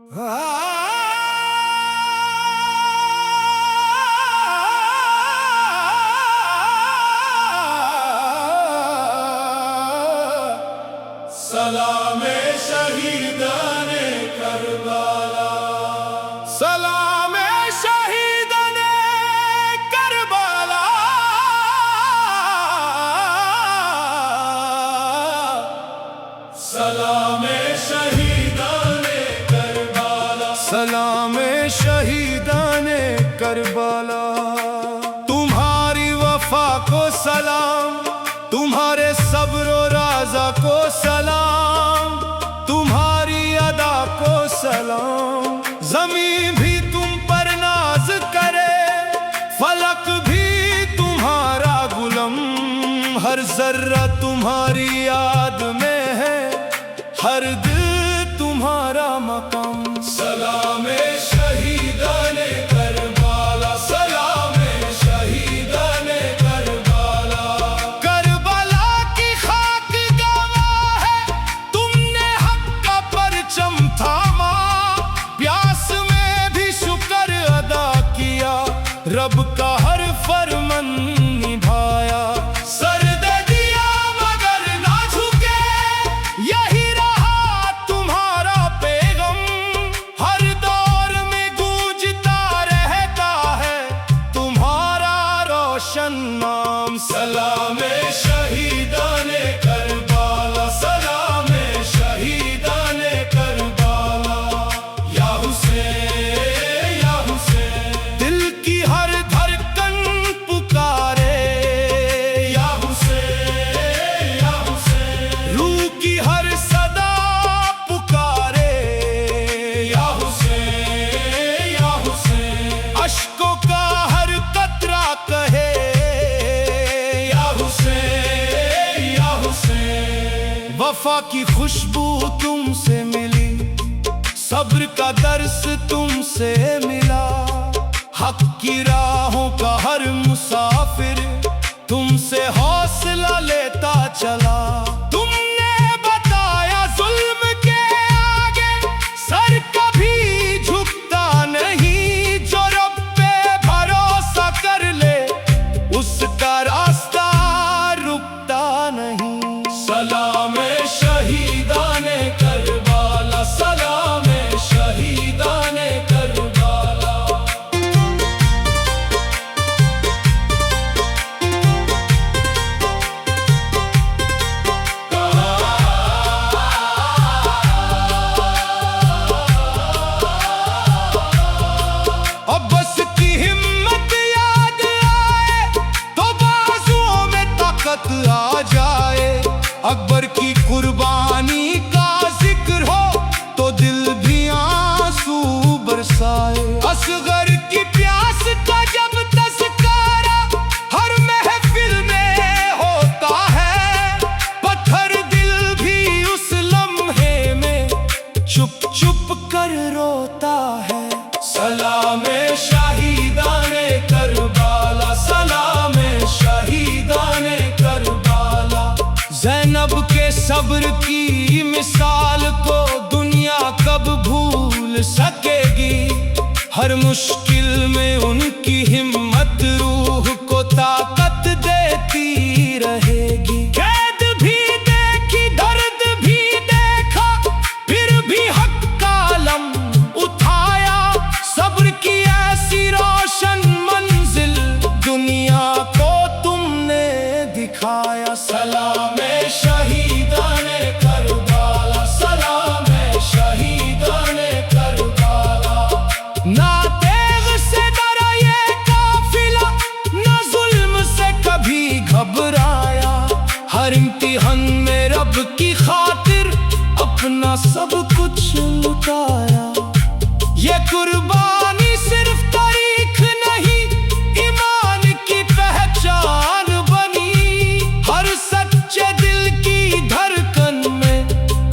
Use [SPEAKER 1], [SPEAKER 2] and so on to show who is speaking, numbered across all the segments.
[SPEAKER 1] Salameh शहीदाने करबला, सलामे शहीदाने करबला, सलामे शहीदाने करबला, सलामे शहीदाने करबला। तुम्हारी वफा को सलाम, तुम्हारे सब्र राजा को सलाम, तुम्हारी अदा को सलाम। ज़मीं भी तुम पर नाज करे, फलक भी तुम्हारा गुलम। हर जर्रा तुम्हारी याद में है, हर दिल तुम्हारा मकाम। सलामे शहीदाने करबला, सलामे शहीदाने करबला। करबला की खाक गवाह है, तुमने हक का परचम थामा। प्यास में भी शुक्र अदा किया, रब का हर फरमान निभाया। सर दे दिया मगर ना झुके, यही रहा तुम्हारा पैगम। हर दौर में गूंजता रहता है तुम्हारा रोशन नाम। सलामे शहीदाने करबला, सलामे शहीदाने करबला। या हुसैन, या हुसैन, दिल की हर धड़कन पुकारे। या हुसैन, या हुसैन, रूह की हर सदा पुकारे। या हुसैन, या हुसैन, अश्कों का हर कतरा कहे। या हुसैन, या हुसैन, वफा की खुशबू तुमसे मिली, सब्र का दर्स तुमसे मिला। हक की राहों का हर मुसाफिर तुमसे हौसला लेता चला। तुमने बताया जुल्म के आगे सर कभी झुकता नहीं। जो रब पे भरोसा कर ले, उसका रास्ता रुकता नहीं। सलामे शहीदाने करबला, सलामे शहीदाने करबला। अब्बस की हिम्मत याद आए तो बाजुओं में ताकत आ जाए। अकबर की कुर्बानी का जिक्र हो तो दिल भी आंसू बरसाए। असगर की प्यास का जब तज़किरा हर महफिल में होता है, पत्थर दिल भी उस लम्हे में चुप चुप कर रोता है। सलामे शहीदाने करबला, सलामे शहीदाने करबला। ज़ैनब के सब्र की मिसाल को दुनिया कब भूल सकेगी। हर मुश्किल में उनकी हिम्मत रूह को ताकत देती रहेगी। कैद भी देखी, दर्द भी देखा, फिर भी हक का अलम उठाया। सब्र की ऐसी रोशन मंजिल दुनिया को तुमने दिखाया। सलामे शहीदाने करबला, सलामे शहीदाने करबला। ना तेग से डरा ये काफिला, ना जुल्म से कभी घबराया। हर इम्तिहान में रब की खातिर अपना सब कुछ लुटाया। ये कुर्बानी सिर्फ तारीख नहीं, ईमान की पहचान बनी। हर सच्चे दिल की धड़कन में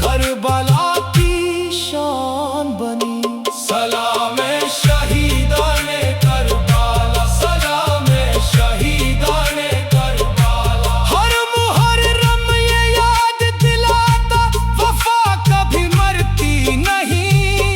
[SPEAKER 1] करबला की शान बनी। सलामे शहीदाने करबला, सलामे शहीदाने करबला। हर मुहर्रम ये याद दिलाता, वफा कभी मरती नहीं।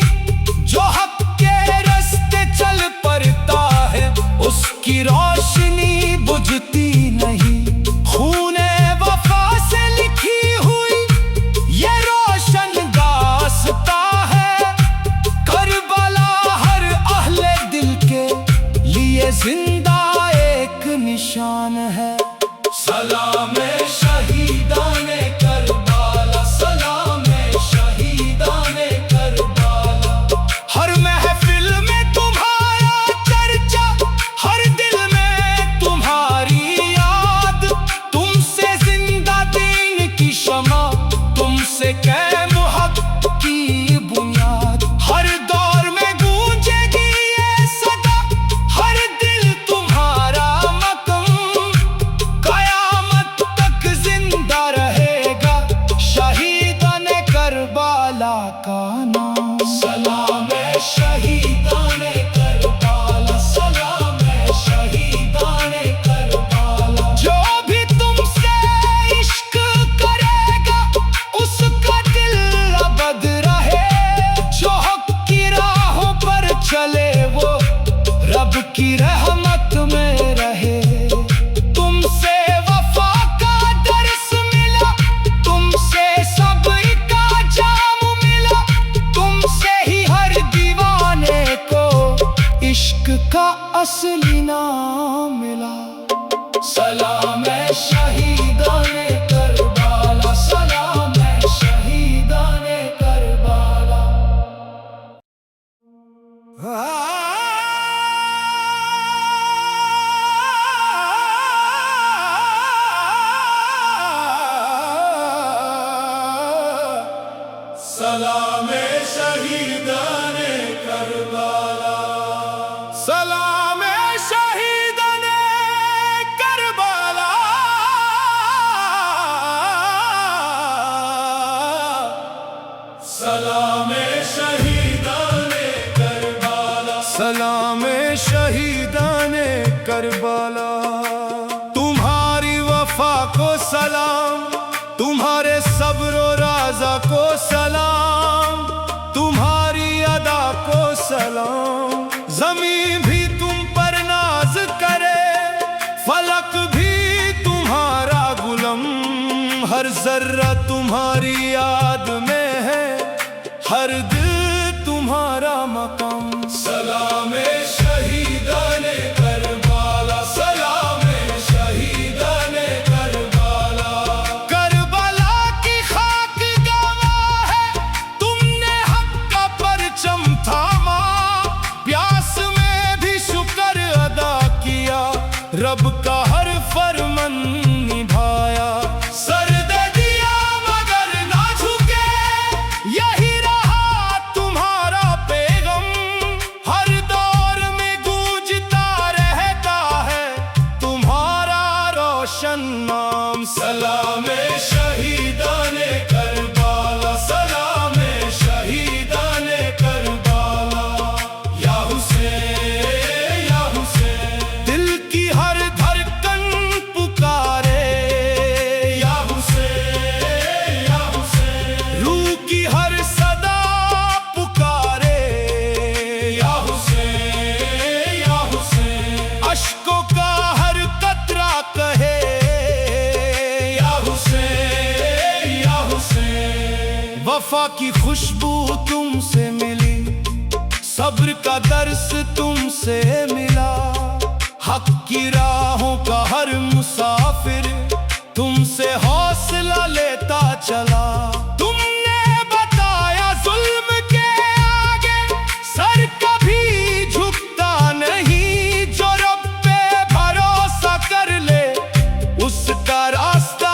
[SPEAKER 1] सलाम है शहीदाने करबाला, सलाम है शहीदाने करबाला। जो भी तुमसे इश्क करेगा उसका दिल अबद रहे, जो हक की राहों पर चले वो रब की रहमत में रहे। तुमसे वफा का दर्स मिला, तुमसे सब्र का जाम मिला, तुमसे ही हर दीवाने को इश्क का असली नाम मिला। सलाम है शहीदाने करबाला, सलाम है शहीदाने करबाला। सलाम है शहीदाने करबाला, सलाम है शहीदाने करबाला। सलाम है शहीदाने करबाला, सलाम है शहीदाने करबाला। तुम्हारी वफा को सलाम, तुम्हारे सब्र राजा को सलाम, तुम्हारी अदा को सलाम। ज़मीं भी तुम पर नाज करे, फलक भी तुम्हारा गुलाम। हर जर्रा तुम्हारी याद में है, हर दिल तुम्हारा मकाम। सलाम है शहीदाने करबाला, सलाम है शहीदाने करबाला। करबला की खाक गवाह है, तुमने हक का परचम थामा। प्यास में भी शुक्र अदा किया, रब का हर फरमान निभाया। सर दे दिया मगर ना झुके, यही रहा तुम्हारा पैगम। हर दौर में गूंजता रहता है तुम्हारा रोशन नाम। सलाम है शहीदाने करबाला, सलाम है शहीदाने करबाला। या हुसैन या हुसैन, दिल की हर धड़कन पुकारे। या हुसैन या हुसैन, रूह की हर सदा पुकारे। या हुसैन या हुसैन, अश्कों का हर कतरा कहे। या हुसैन या हुसैन, वफा की खुशबू तुमसे मिली, सब्र का दर्स तुमसे मिला। हक की राहों का हर मुसाफिर तुमसे हौसला लेता चला। तुमने बताया जुल्म के आगे सर कभी झुकता नहीं, जो रब पे भरोसा कर ले उसका रास्ता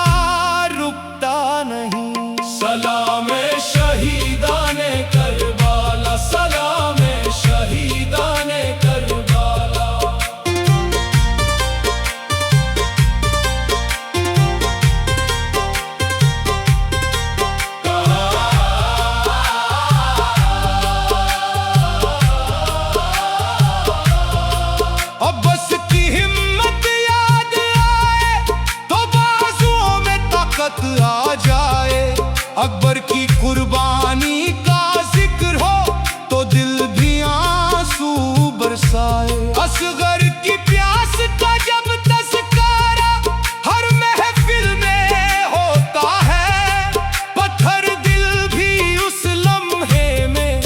[SPEAKER 1] रुकता नहीं। सलाम है शहीदाने करबाला, सलाम है शहीदाने करबाला। अब बस की हिम्मत याद आए तो बाजुओं में ताकत आ जाए। अकबर की कुर्बानी का जिक्र हो तो दिल भी आंसू बरसाए। असगर की प्यास का जब तज़किरा हर महफिल में होता है, पत्थर दिल भी उस लम्हे में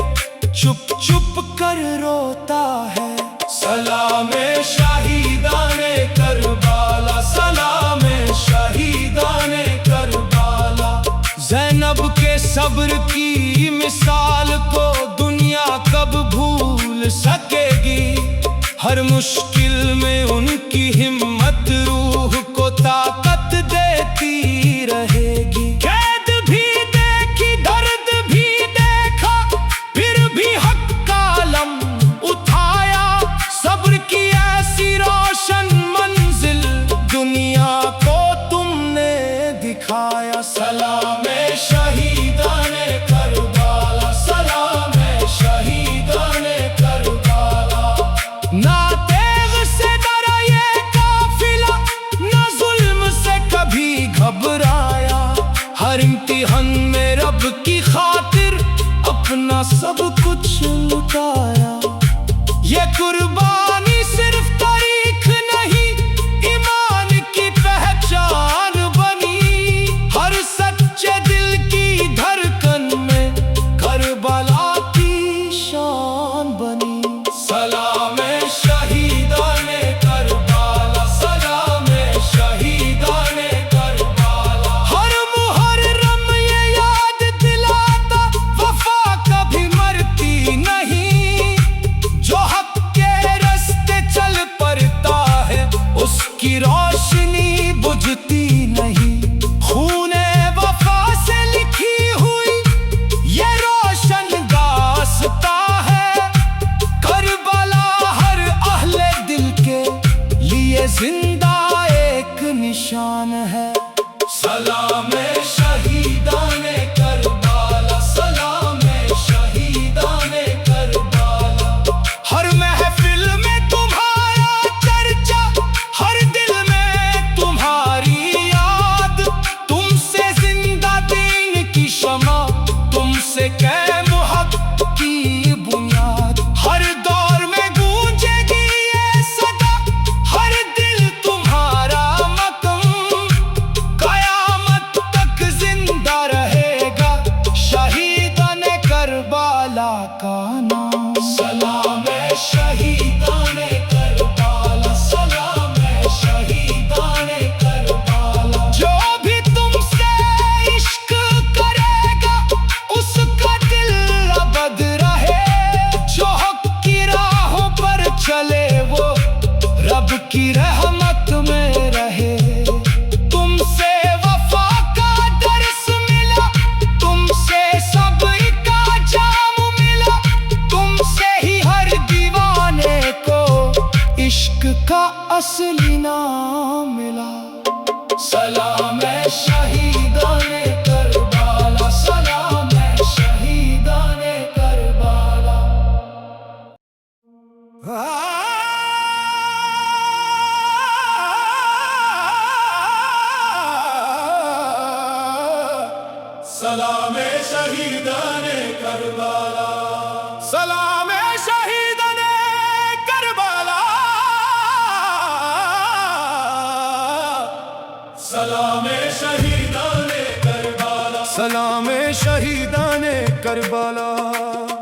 [SPEAKER 1] चुप चुप कर रोता है। सलाम है शहीदाने करबाला, सलाम है शहीदाने करबाला। ज़ैनब के सब्र की मिसाल को दुनिया कब भूल सकेगी। हर मुश्किल में उनकी हिम्मत रूह को ताकत देती रहेगी। कैद भी देखी, दर्द भी देखा, फिर भी हक का अलम उठाया। सब्र की ऐसी रोशन मंजिल दुनिया को तुमने दिखाया। सलाम है शहीदाने करबाला, सलाम है अपना सब कुछ लुटाया। ये कुर्बानी सिर्फ तारीख नहीं, ईमान की पहचान बनी। हर सच्चे दिल की धड़कन में करबला की शान बनी। सलामे शहीदाने करबला, सलामे शहीदाने करबला। हर मुहर्रम ये याद दिलाता, वफा कभी मरती नहीं। जो हक के रास्ते चल पड़ता है, उसकी रोशनी बुझती नहीं। खूने वफा से लिखी हुई ये रोशन दास्ता है। करबला हर अहले दिल के लिए जिंदा एक निशान है। सलामे शहीदाने करबला, सलामे शहीदाने करबला। हर महफिल में तुम्हारा चर्चा, हर दिल में तुम्हारी याद। तुमसे जिंदा दीन की शमा, तुमसे कैम हक की बुनियाद। हर दौर में गूंजेगी ये सदा, हर दिल तुम्हारा मकम। कयामत तक जिंदा रहेगा शहीदाने करबला का नाम। सलामे शहीदाने करबला, सलामे शहीदाने करबला। जो भी तुमसे इश्क करेगा, उसका दिल अबद रहे। जो हक की राहों पर चले, वो रब की रहमत में रहे। तुमसे वफा का दर्स मिला, तुमसे सब्र का जाम मिला। तुमसे ही हर दीवाने को इश्क का असली नाम मिला। सलामे शहीदाने करबला, सलामे शहीदाने करबला। सलामे शहीदाने करबला, सलामे शहीदाने करबला। सलामे शहीदाने करबला, सलामे शहीदाने करबला।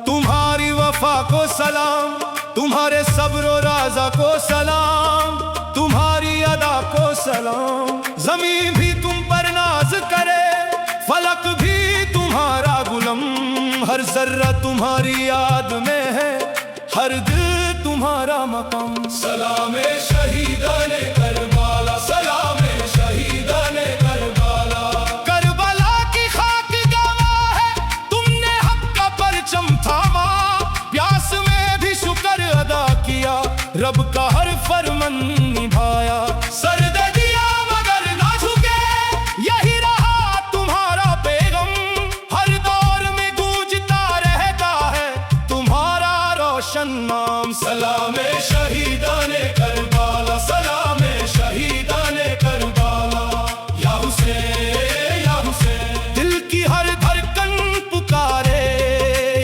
[SPEAKER 1] तुम्हारी वफा को सलाम, तुम्हारे सब्र और राजा को सलाम, तुम्हारी अदा को सलाम। जमीन भी तुम पर नाज करे, फलक भी तुम्हारा गुलाम। हर जर्रा तुम्हारी याद में है, हर दिल तुम्हारा मकाम। सलामे शहीदाने करबला, सलामे शहीदाने करबला। करबला की खाक गवाह है, तुमने हक का परचम थामा। प्यास में भी शुक्र अदा किया, रब का हर फरमान निभाया। सर दे दिया मगर ना झुके, यही रहा तुम्हारा पैगम। हर दौर में गूंजता रहता है तुम्हारा रोशन नाम। सलामे शहीदाने करबला, सलामे शहीदाने करबला। या हुसैन, या हुसैन, दिल की हर धड़कन पुकारे।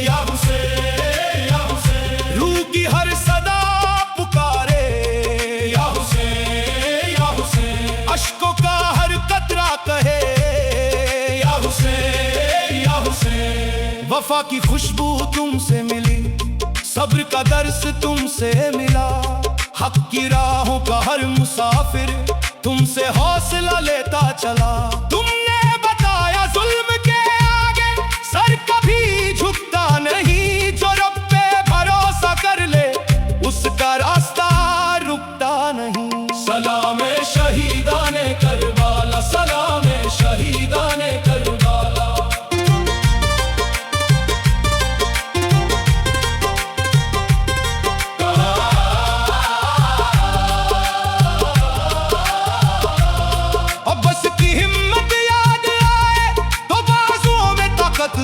[SPEAKER 1] या हुसैन, या हुसैन, रूह की हर सदा पुकारे। या हुसैन, या हुसैन, अश्कों का हर कतरा कहे। या हुसैन, या हुसैन, वफा की खुशबू तुमसे मिली, सब्र का दर्स तुमसे मिला। हक की राहों का हर मुसाफिर तुमसे हौसला लेता चला। तुमने बताया जुल्म के आगे सर कभी झुकता नहीं। जो रब पे भरोसा कर ले, उसका रास्ता रुकता नहीं। सलामे शहीदाने करबला, सलामे शहीदाने करबला।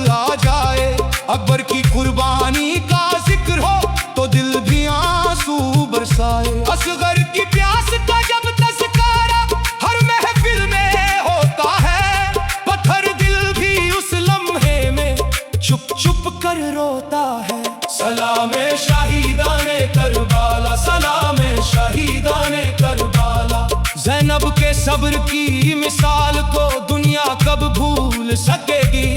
[SPEAKER 1] आ जाए, अकबर की कुर्बानी का जिक्र हो तो दिल भी आंसू बरसाए। असगर की प्यास का जब तज़किरा हर महफिल में होता है, पत्थर दिल भी उस लम्हे में चुप चुप कर कर रोता है। सलामे शहीदाने करबाला, सलामे शहीदाने करबाला। ज़ैनब के सब्र की मिसाल को दुनिया कब भूल सकेगी।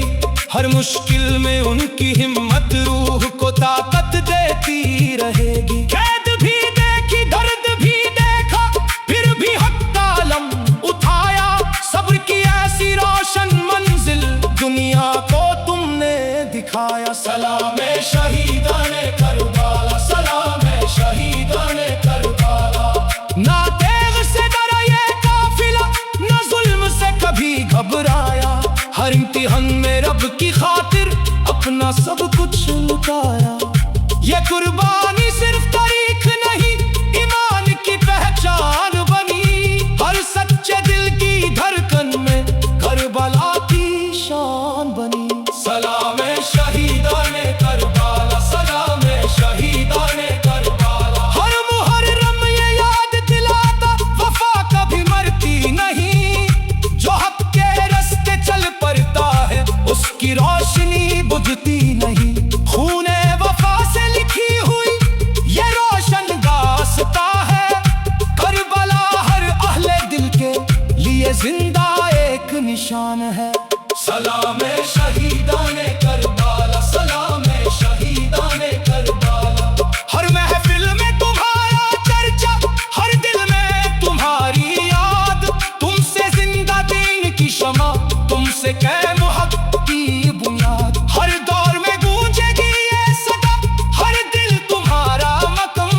[SPEAKER 1] हर मुश्किल में उनकी हिम्मत रूह को ताकत देती रहेगी। कैद भी देखी, दर्द भी देखा, फिर भी हक का अलम उठाया। सब्र की ऐसी रोशन मंजिल दुनिया को तुमने दिखाया। सलामे शहीदाने करबाला, सलामे शहीदाने करबाला। ना तेग से डरा ये काफिला, ना जुल्म से कभी घबराया। हर इम्तिहान में रब की खातिर अपना सब कुछ लुटाया। ये कुर्बानी सिर्फ तारीख नहीं, ईमान की पहचान बनी। हर सच्चे दिल की धड़कन में करबला की शान बनी। सलामे शहीदाने करबाला, सलामे शहीदाने करबाला। हर मुहर्रम ये याद दिलाता, वफा कभी मरती नहीं। जो हक के रास्ते चल पड़ता है, उसकी रोशनी बुझती नहीं। खूने वफा से लिखी हुई ये रोशन दास्तां है। करबला हर अहले दिल के लिए जिंदा एक निशान है। सलामे शहीदाने करबाला, सलामे शहीदाने करबाला। हर महफिल में तुम्हारा चर्चा, हर दिल में तुम्हारी याद। तुमसे जिंदा दीन की शमा, तुमसे कायम हक की बुनियाद। हर दौर में गूंजेगी ये सदा, हर दिल तुम्हारा मकम।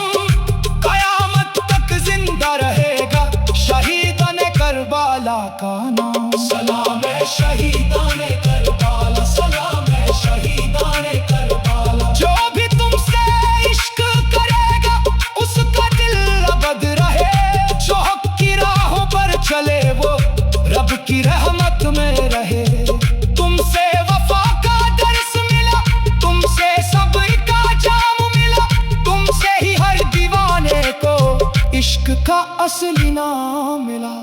[SPEAKER 1] कयामत तक जिंदा रहेगा शहीदाने करबाला का नाम। सलामे शहीदाने करबाला, सलामे शहीदाने करबाला। जो भी तुमसे इश्क करेगा, उसका दिल अबद रहे। जो हक की राहों पर चले, वो रब की रहमत में रहे। तुमसे वफा का दर्स मिला, तुमसे सब्र का जाम मिला। तुमसे ही हर दीवाने को इश्क का असली नाम मिला।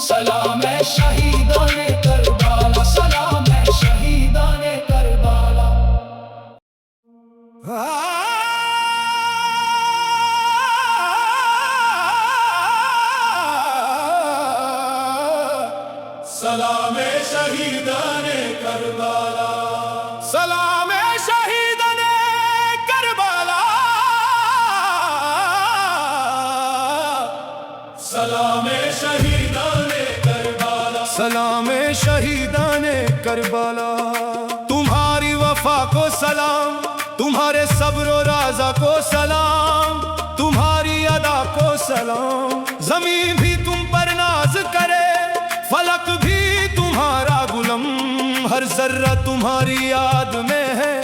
[SPEAKER 1] सलामे शहीदाने करबाला, सलामे शहीदाने करबाला। सलामे शहीदाने करबाला, सलामे शहीदाने करबाला। सलामे शहीदाने करबाला, सलामे शहीदाने करबाला। तुम्हारी वफा को सलाम, तुम्हारे सब्र और राजा को सलाम, तुम्हारी अदा को सलाम। जमीन भी तुम पर नाज करे, फलक भी तुम्हारा गुलाम। हर जर्रा तुम्हारी याद में है,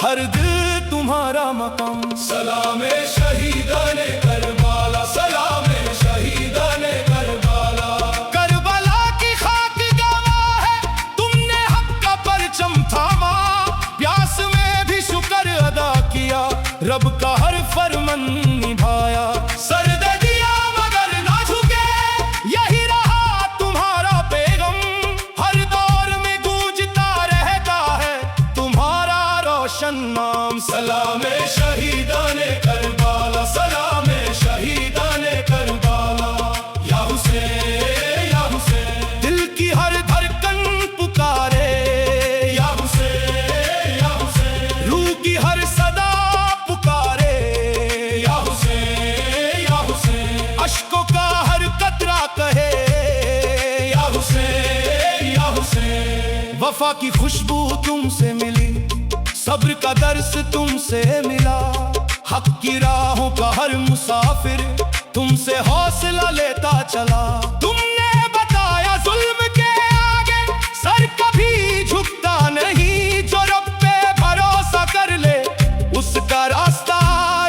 [SPEAKER 1] हर दिल तुम्हारा मकाम। सलामे शहीदाने करबाला, सलामे शहीदाने करबाला। करबला की खाक गवाह है, तुमने हक का परचम थामा। प्यास में भी शुक्र अदा किया, रब का हर फरमान निभाया। सर दे दिया मगर ना झुके, यही रहा तुम्हारा पैगम। हर दौर में गूंजता रहता है तुम्हारा रोशन नाम। सलामे शहीदाने करबाला, सलामे शहीदाने करबाला। या हुसैन, या हुसैन, दिल की हर धड़कन पुकारे। या हुसैन, या हुसैन, रूह की हर सदा पुकारे। या हुसैन, या हुसैन, अश्कों का हर कतरा कहे। या हुसैन, या हुसैन, वफा की खुशबू तुमसे मिली, सब्र का दर्स तुमसे मिला। हक की राहों का हर मुसाफिर तुमसे हौसला लेता चला। तुमने बताया जुल्म के आगे सर कभी झुकता नहीं। जो रब पे भरोसा कर ले, उसका रास्ता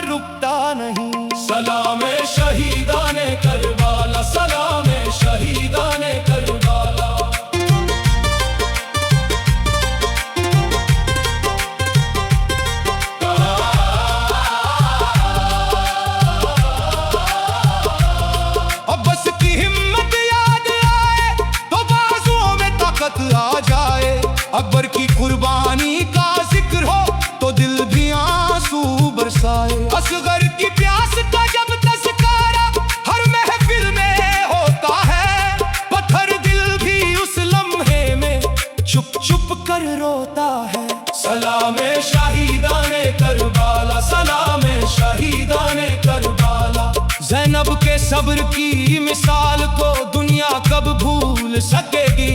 [SPEAKER 1] रुकता नहीं। सलामे शहीदाने करबाला, सलामे शहीदाने करबाला। अकबर की कुर्बानी का जिक्र हो तो बरसाए। असगर की प्यास का जब तज़किरा हर महफिल में होता है, पत्थर दिल भी उस लम्हे में चुप चुप कर रोता है। सलामे शहीदाने करबाला, सलामे शहीदाने करबाला। ज़ैनब के सब्र की मिसाल को दुनिया कब भूल सकेगी।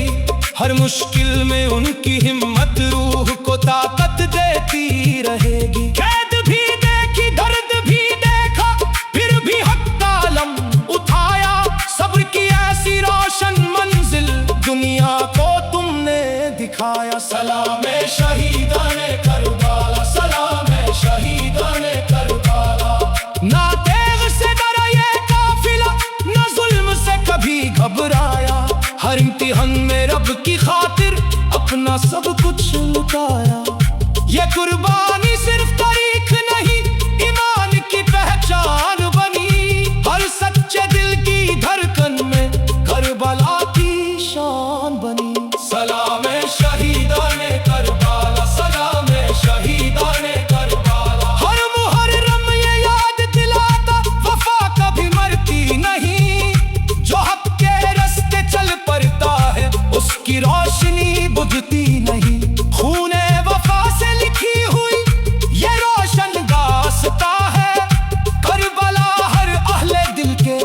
[SPEAKER 1] हर मुश्किल में उनकी हिम्मत रूह को ताकत देती रहेगी। कैद भी देखी, दर्द भी देखा, फिर भी हक का अलम उठाया। सब्र की ऐसी रोशन मंजिल दुनिया को तुमने दिखाया। सलामे शहीदाने करबाला, सलामे शहीदाने करबाला। ना तेग से डरा ये काफिला, ना जुल्म से कभी घबराया। हर इम्तिहान में रब की खातिर अपना सब कुछ लुटाया। ये कुर्बानी सिर्फ तारीख नहीं, ईमान की पहचान बनी। हर सच्चे दिल की धड़कन में करबला की शान बनी। सलामे शहीदाने करबाला, सलामे शहीदाने करबाला। हर मुहर्रम ये याद दिलाता, वफा कभी मरती नहीं। जो हक के रास्ते चल पड़ता है, उसकी रोशनी बुझती नहीं। खूने वफा से लिखी हुई ये रोशन दास्तां है। करबला हर अहले दिल के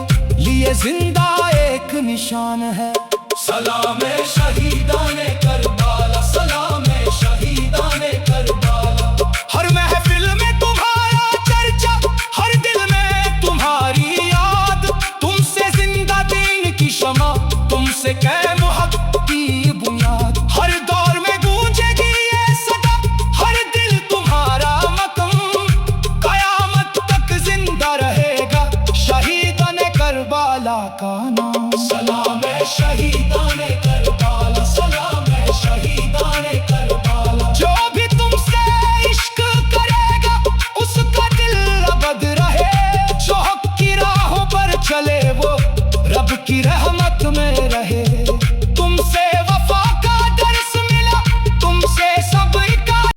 [SPEAKER 1] लिए जिंदा एक निशान है। सलामे शहीदाने करबाला, सलामे शहीदाने करबाला। हर महफिल में तुम्हारा चर्चा, हर दिल में तुम्हारी याद। तुमसे जिंदा दीन की शमा, तुमसे कैम हक की बुनियाद। हर दौर में गूंजेगी ये सदा, हर दिल तुम्हारा मतम। कयामत तक जिंदा रहेगा शहीदाने करबाला का नाम। सलामे शहीदाने